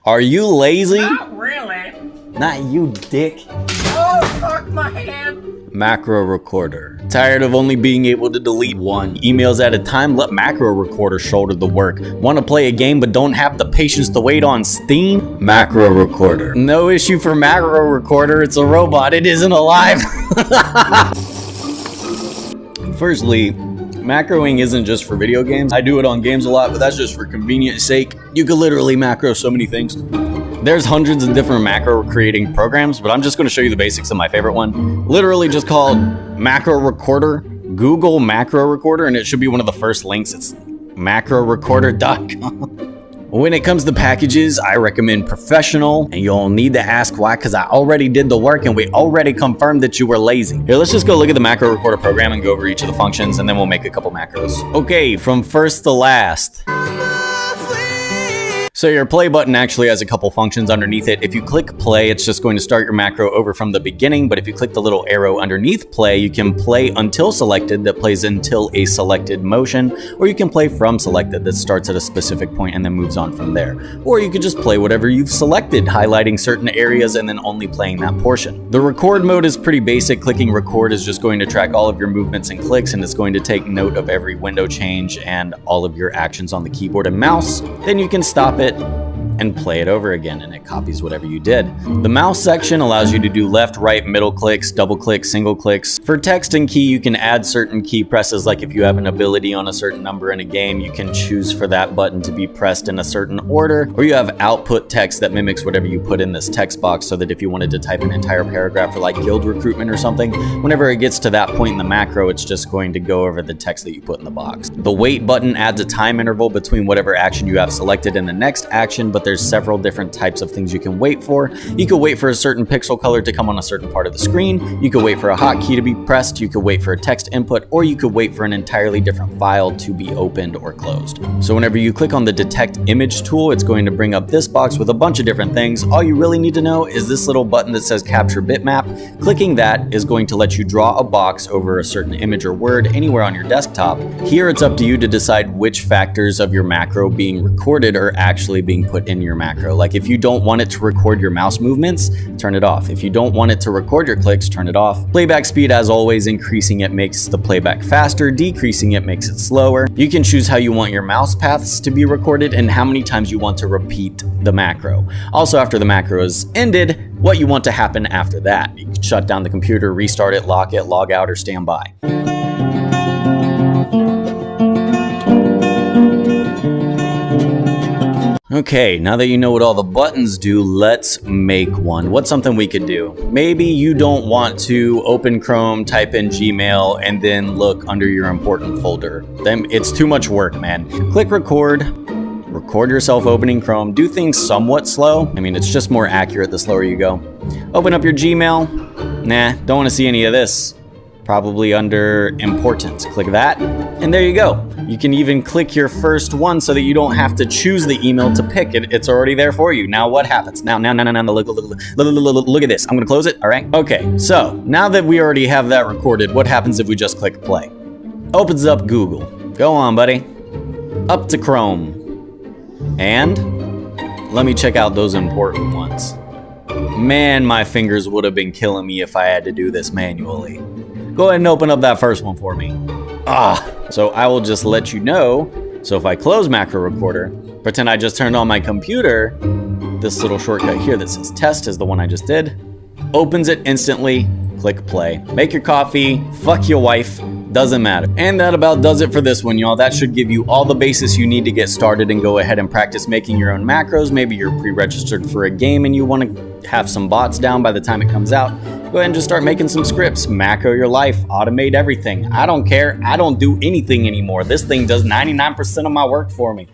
Are you lazy? Not really. Not you, dick. Oh, fuck my hand. Macro recorder. Tired of only being able to delete one emails at a time? Let macro recorder shoulder the work. Want to play a game but don't have the patience to wait on Steam? Macro recorder. No issue for macro recorder. It's a robot. It isn't alive. Firstly, macroing isn't just for video games. I do it on games a lot, but that's just for convenience sake. You could literally macro so many things. There's hundreds of different macro creating programs, but I'm just going to show you the basics of my favorite one. Literally just called Macro Recorder. Google Macro Recorder, and it should be one of the first links. It's macrorecorder.com. When it comes to packages, I recommend professional, and you'll need to ask why, because I already did the work and we already confirmed that you were lazy. Here, let's just go look at the macro recorder program and go over each of the functions, and then we'll make a couple macros. Okay, from first to last. So your play button actually has a couple functions underneath it. If you click play, it's just going to start your macro over from the beginning, but if you click the little arrow underneath play, you can play until selected, that plays until a selected motion, or you can play from selected, that starts at a specific point and then moves on from there. Or you could just play whatever you've selected, highlighting certain areas and then only playing that portion. The record mode is pretty basic. Clicking record is just going to track all of your movements and clicks, and it's going to take note of every window change and all of your actions on the keyboard and mouse. Then you can stop it and play it over again, and it copies whatever you did. The mouse section allows you to do left, right, middle clicks, double clicks, single clicks. For text and key, you can add certain key presses, like if you have an ability on a certain number in a game, you can choose for that button to be pressed in a certain order, or you have output text that mimics whatever you put in this text box, so that if you wanted to type an entire paragraph for like guild recruitment or something, whenever it gets to that point in the macro, it's just going to go over the text that you put in the box. The wait button adds a time interval between whatever action you have selected and the next action, but there's several different types of things you can wait for. You could wait for a certain pixel color to come on a certain part of the screen. You could wait for a hotkey to be pressed. You could wait for a text input, or you could wait for an entirely different file to be opened or closed. So whenever you click on the detect image tool, it's going to bring up this box with a bunch of different things. All you really need to know is this little button that says capture bitmap. Clicking that is going to let you draw a box over a certain image or word anywhere on your desktop. Here it's up to you to decide which factors of your macro being recorded are actually being put in your macro. Like if you don't want it to record your mouse movements, turn it off. If you don't want it to record your clicks, turn it off. Playback speed, as always, increasing it makes the playback faster, decreasing it makes it slower. You can choose how you want your mouse paths to be recorded and how many times you want to repeat the macro. Also, after the macro is ended, what you want to happen after that. You can shut down the computer, restart it, lock it, log out, or stand by. Okay, now that you know what all the buttons do, let's make one. What's something we could do? Maybe you don't want to open Chrome, type in Gmail, and then look under your important folder. Then it's too much work, man. Click record, record yourself opening Chrome, do things somewhat slow. I mean, it's just more accurate the slower you go. Open up your Gmail. Nah, don't want to see any of this. Probably under important. Click that, and there you go. You can even click your first one so that you don't have to choose the email to pick it. It's already there for you. Now what happens? Now, look at this. I'm gonna close it, all right? Okay, so now that we already have that recorded, what happens if we just click play? Opens up Google. Go on, buddy. Up to Chrome. And let me check out those important ones. Man, my fingers would have been killing me if I had to do this manually. Go ahead and open up that first one for me. So I will just let you know. So if I close macro recorder, pretend I just turned on my computer, this little shortcut here that says test is the one I just did. Opens it instantly, click play. Make your coffee, fuck your wife, doesn't matter. And that about does it for this one, y'all. That should give you all the basis you need to get started and go ahead and practice making your own macros. Maybe you're pre-registered for a game and you want to have some bots down by the time it comes out. Go ahead and just start making some scripts. Macro your life, automate everything. I don't care. I don't do anything anymore. This thing does 99% of my work for me.